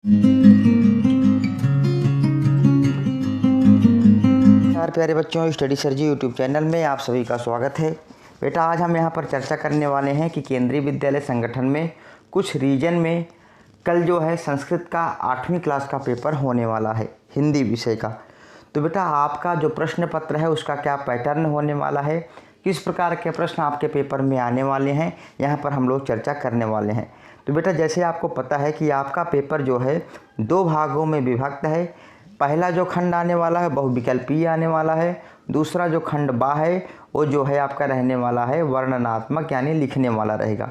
नमस्कार प्यारे बच्चों, स्टडी सर जी यूट्यूब चैनल में आप सभी का स्वागत है। बेटा आज हम यहाँ पर चर्चा करने वाले हैं कि केंद्रीय विद्यालय संगठन में कुछ रीजन में कल जो है संस्कृत का 8वीं क्लास का पेपर होने वाला है, हिंदी विषय का। तो बेटा आपका जो प्रश्न पत्र है उसका क्या पैटर्न होने वाला है, किस प्रकार के प्रश्न आपके पेपर में आने वाले हैं, यहाँ पर हम लोग चर्चा करने वाले हैं। तो बेटा जैसे आपको पता है कि आपका पेपर जो है 2 भागों में विभक्त है। पहला जो खंड आने वाला है बहुविकल्पीय आने वाला है, दूसरा जो खंड बा है वो जो है आपका रहने वाला है वर्णनात्मक यानी लिखने वाला रहेगा।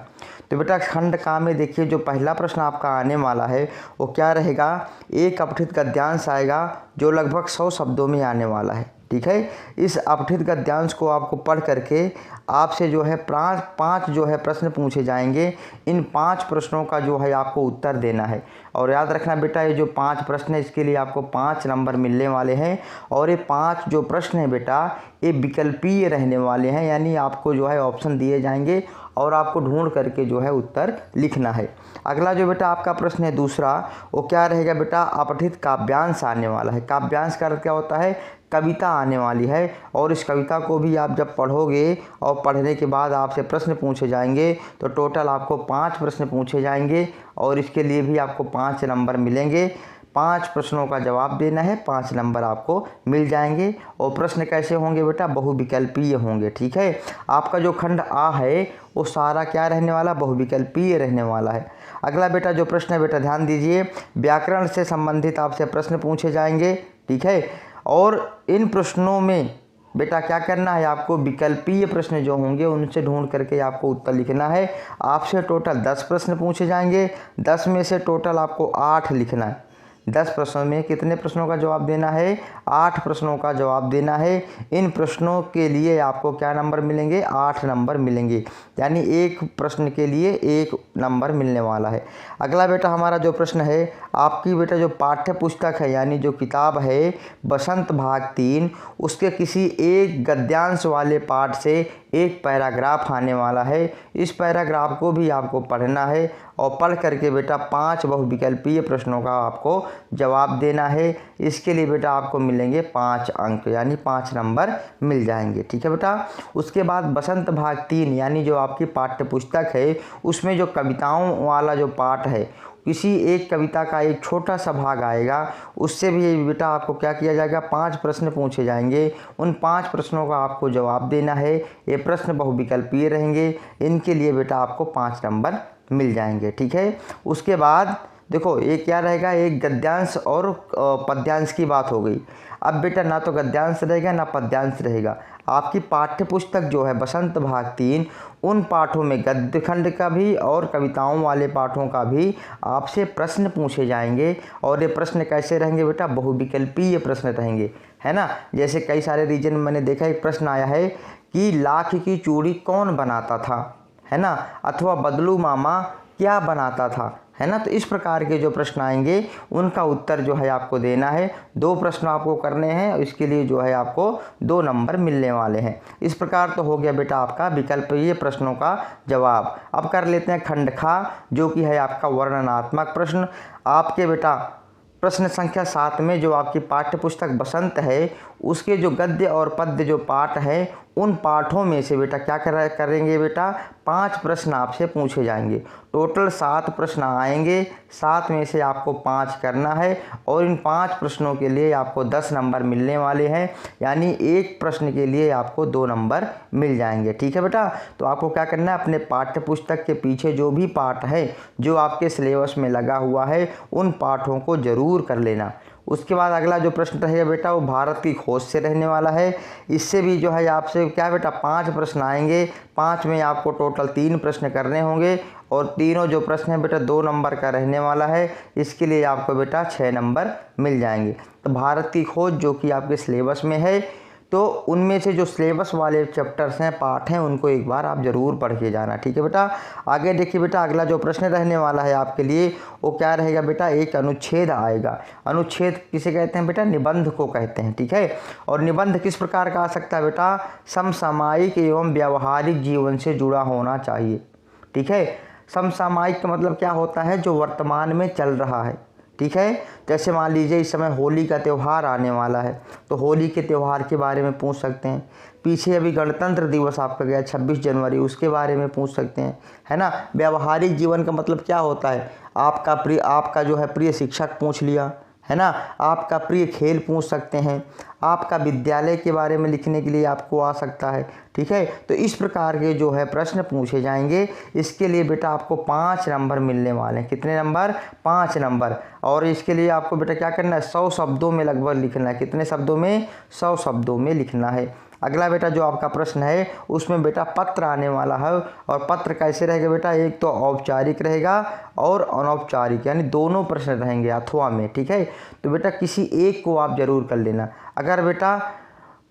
तो बेटा खंड का में देखिए जो पहला प्रश्न आपका आने वाला है वो क्या रहेगा, एक अपठित गद्यांश आएगा जो लगभग 100 शब्दों में आने वाला है। ठीक है, इस अपठित गद्यांश को आपको पढ़ करके आपसे जो है पाँच जो है प्रश्न पूछे जाएंगे। इन 5 प्रश्नों का जो है आपको उत्तर देना है। और याद रखना बेटा ये जो 5 प्रश्न है इसके लिए आपको 5 नंबर मिलने वाले हैं। और ये 5 जो प्रश्न है बेटा ये विकल्पीय रहने वाले हैं, यानी आपको जो है ऑप्शन दिए जाएंगे और आपको ढूंढ करके जो है उत्तर लिखना है। अगला जो बेटा आपका प्रश्न है दूसरा वो क्या रहेगा बेटा, अपठित काव्यांश आने वाला है। काव्यांश का अर्थ क्या होता है, कविता आने वाली है। और इस कविता को भी आप जब पढ़ोगे और पढ़ने के बाद आपसे प्रश्न पूछे जाएंगे तो टोटल आपको 5 प्रश्न पूछे जाएंगे और इसके लिए भी आपको 5 नंबर मिलेंगे। 5 प्रश्नों का जवाब देना है, 5 नंबर आपको मिल जाएंगे। और प्रश्न कैसे होंगे बेटा, बहुविकल्पीय होंगे। ठीक है, आपका जो खंड आ है वो सारा क्या रहने वाला, बहुविकल्पीय रहने वाला है। अगला बेटा जो प्रश्न है बेटा ध्यान दीजिए, व्याकरण से संबंधित आपसे प्रश्न पूछे जाएंगे। ठीक है, और इन प्रश्नों में बेटा क्या करना है, आपको विकल्पीय प्रश्न जो होंगे उनसे ढूंढ करके आपको उत्तर लिखना है। आपसे टोटल 10 प्रश्न पूछे जाएंगे, 10 में से टोटल आपको 8 लिखना है। 10 प्रश्नों में कितने प्रश्नों का जवाब देना है, 8 प्रश्नों का जवाब देना है। इन प्रश्नों के लिए आपको क्या नंबर मिलेंगे, 8 नंबर मिलेंगे, यानी एक प्रश्न के लिए 1 नंबर मिलने वाला है। अगला बेटा हमारा जो प्रश्न है, आपकी बेटा जो पाठ्य पुस्तक है यानी जो किताब है बसंत भाग 3 उसके किसी एक गद्यांश वाले पाठ से एक पैराग्राफ आने वाला है। इस पैराग्राफ को भी आपको पढ़ना है और पढ़ करके बेटा 5 बहुविकल्पीय प्रश्नों का आपको जवाब देना है। इसके लिए बेटा आपको मिलेंगे 5 अंक, यानी 5 नंबर मिल जाएंगे। ठीक है बेटा, उसके बाद बसंत भाग 3 यानी जो आपकी पाठ्य पुस्तक है उसमें जो कविताओं वाला जो पाठ है, किसी एक कविता का एक छोटा सा भाग आएगा, उससे भी बेटा आपको क्या किया जाएगा, 5 प्रश्न पूछे जाएंगे। उन 5 प्रश्नों का आपको जवाब देना है। ये प्रश्न बहुविकल्पीय रहेंगे, इनके लिए बेटा आपको 5 नंबर मिल जाएंगे। ठीक है, उसके बाद देखो ये क्या रहेगा, एक गद्यांश और पद्यांश की बात हो गई। अब बेटा ना तो गद्यांश रहेगा ना पद्यांश रहेगा। आपकी पाठ्य पुस्तक जो है बसंत भाग 3 उन पाठों में गद्य खंड का भी और कविताओं वाले पाठों का भी आपसे प्रश्न पूछे जाएंगे। और ये प्रश्न कैसे रहेंगे बेटा, बहुविकल्पीय प्रश्न रहेंगे, है ना। जैसे कई सारे रीजन में मैंने देखा एक प्रश्न आया है कि लाख की चूड़ी कौन बनाता था, है ना, अथवा बदलू मामा क्या बनाता था, है ना। तो इस प्रकार के जो प्रश्न आएंगे उनका उत्तर जो है आपको देना है। 2 प्रश्न आपको करने हैं, इसके लिए जो है आपको 2 नंबर मिलने वाले हैं। इस प्रकार तो हो गया बेटा आपका विकल्पीय प्रश्नों का जवाब। अब कर लेते हैं खंड खा जो कि है आपका वर्णनात्मक प्रश्न। आपके बेटा प्रश्न संख्या 7 में जो आपकी पाठ्य पुस्तक बसंत है उसके जो गद्य और पद्य जो पाठ है उन पाठों में से बेटा क्या करेंगे बेटा, 5 प्रश्न आपसे पूछे जाएंगे। टोटल 7 प्रश्न आएंगे, 7 में से आपको 5 करना है और इन 5 प्रश्नों के लिए आपको 10 नंबर मिलने वाले हैं, यानी एक प्रश्न के लिए आपको 2 नंबर मिल जाएंगे। ठीक है बेटा, तो आपको क्या करना है, अपने पाठ्य पुस्तक के पीछे जो भी पाठ है जो आपके सिलेबस में लगा हुआ है उन पाठों को जरूर कर लेना। उसके बाद अगला जो प्रश्न रहेगा बेटा वो भारत की खोज से रहने वाला है। इससे भी जो है आपसे क्या बेटा 5 प्रश्न आएंगे, 5 में आपको टोटल 3 प्रश्न करने होंगे और तीनों जो प्रश्न है बेटा 2 नंबर का रहने वाला है। इसके लिए आपको बेटा 6 नंबर मिल जाएंगे। तो भारत की खोज जो कि आपके सिलेबस में है, तो उनमें से जो सिलेबस वाले चैप्टर्स हैं, पाठ हैं, उनको एक बार आप ज़रूर पढ़ के जाना। ठीक है बेटा, आगे देखिए बेटा अगला जो प्रश्न रहने वाला है आपके लिए वो क्या रहेगा बेटा, एक अनुच्छेद आएगा। अनुच्छेद किसे कहते हैं बेटा, निबंध को कहते हैं। ठीक है, और निबंध किस प्रकार का आ सकता है बेटा, समसामयिक एवं व्यावहारिक जीवन से जुड़ा होना चाहिए। ठीक है, समसामयिक का मतलब क्या होता है, जो वर्तमान में चल रहा है, ठीक है। जैसे मान लीजिए इस समय होली का त्यौहार आने वाला है, तो होली के त्यौहार के बारे में पूछ सकते हैं। पीछे अभी गणतंत्र दिवस आपका गया 26 जनवरी, उसके बारे में पूछ सकते हैं, है ना। व्यावहारिक जीवन का मतलब क्या होता है, आपका जो है प्रिय शिक्षक पूछ लिया, है ना। आपका प्रिय खेल पूछ सकते हैं, आपका विद्यालय के बारे में लिखने के लिए आपको आ सकता है, ठीक है। तो इस प्रकार के जो है प्रश्न पूछे जाएंगे। इसके लिए बेटा आपको 5 नंबर मिलने वाले हैं। कितने नंबर? 5 नंबर। और इसके लिए आपको बेटा क्या करना है, 100 शब्दों में लगभग लिखना है। कितने शब्दों में? 100 शब्दों में लिखना है। अगला बेटा जो आपका प्रश्न है उसमें बेटा पत्र आने वाला है। और पत्र कैसे रहेगा बेटा, एक तो औपचारिक रहेगा और अनौपचारिक, यानी दोनों प्रश्न रहेंगे अथवा में, ठीक है। तो बेटा किसी एक को आप जरूर कर लेना। अगर बेटा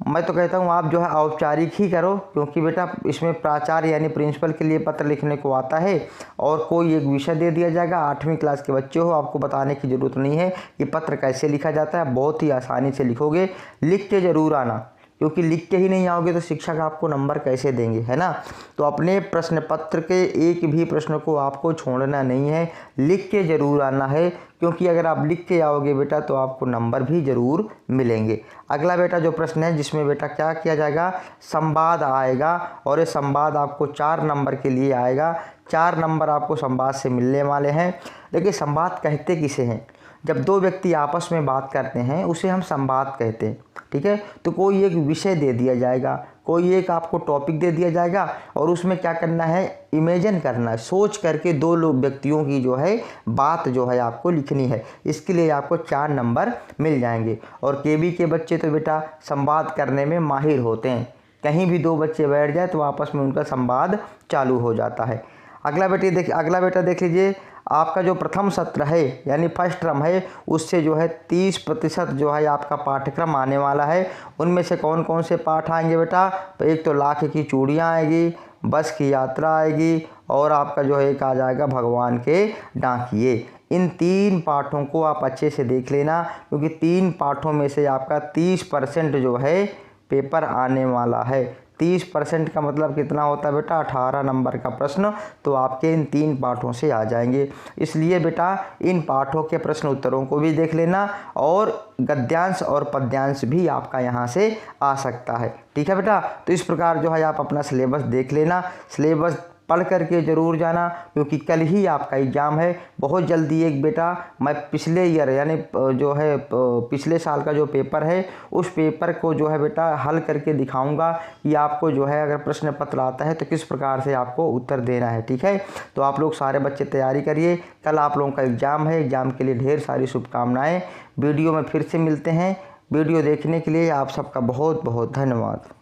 मैं तो कहता हूँ आप जो है औपचारिक ही करो, क्योंकि बेटा इसमें प्राचार्य यानी प्रिंसिपल के लिए पत्र लिखने को आता है और कोई एक विषय दे दिया जाएगा। 8वीं क्लास के बच्चे हो, आपको बताने की ज़रूरत नहीं है कि पत्र कैसे लिखा जाता है, बहुत ही आसानी से लिखोगे। लिख के ज़रूर आना, क्योंकि लिख के ही नहीं आओगे तो शिक्षक आपको नंबर कैसे देंगे, है ना। तो अपने प्रश्न पत्र के एक भी प्रश्न को आपको छोड़ना नहीं है, लिख के ज़रूर आना है, क्योंकि अगर आप लिख के आओगे बेटा तो आपको नंबर भी ज़रूर मिलेंगे। अगला बेटा जो प्रश्न है जिसमें बेटा क्या किया जाएगा, संवाद आएगा। और ये संवाद आपको 4 नंबर के लिए आएगा। 4 नंबर आपको संवाद से मिलने वाले हैं। देखिए संवाद कहते किसे हैं, जब 2 व्यक्ति आपस में बात करते हैं उसे हम संवाद कहते हैं, ठीक है। तो कोई एक विषय दे दिया जाएगा, कोई एक आपको टॉपिक दे दिया जाएगा और उसमें क्या करना है, इमेजिन करना है, सोच करके 2 लोग व्यक्तियों की जो है बात जो है आपको लिखनी है। इसके लिए आपको 4 नंबर मिल जाएंगे। और केबी के बच्चे तो बेटा संवाद करने में माहिर होते हैं, कहीं भी 2 बच्चे बैठ जाए तो आपस में उनका संवाद चालू हो जाता है। अगला बेटा देख लीजिए, आपका जो प्रथम सत्र है यानी फर्स्ट टर्म है, उससे जो है 30% जो है आपका पाठ्यक्रम आने वाला है। उनमें से कौन कौन से पाठ आएंगे बेटा, तो एक तो लाख की चूड़ियाँ आएगी, बस की यात्रा आएगी और आपका जो है एक आ जाएगा भगवान के डाकिए। इन 3 पाठों को आप अच्छे से देख लेना, क्योंकि 3 पाठों में से आपका 30% जो है पेपर आने वाला है। 30% का मतलब कितना होता है बेटा, 18 नंबर का प्रश्न तो आपके इन 3 पाठों से आ जाएंगे। इसलिए बेटा इन पाठों के प्रश्न उत्तरों को भी देख लेना और गद्यांश और पद्यांश भी आपका यहाँ से आ सकता है, ठीक है बेटा। तो इस प्रकार जो है आप अपना सिलेबस देख लेना, सिलेबस पढ़ करके ज़रूर जाना, क्योंकि कल ही आपका एग्ज़ाम है। बहुत जल्दी एक बेटा मैं पिछले ईयर यानी जो है पिछले साल का जो पेपर है उस पेपर को जो है बेटा हल करके दिखाऊंगा कि आपको जो है अगर प्रश्न पत्र आता है तो किस प्रकार से आपको उत्तर देना है, ठीक है। तो आप लोग सारे बच्चे तैयारी करिए, कल आप लोगों का एग्ज़ाम है। एग्ज़ाम के लिए ढेर सारी शुभकामनाएँ। वीडियो में फिर से मिलते हैं। वीडियो देखने के लिए आप सबका बहुत बहुत धन्यवाद।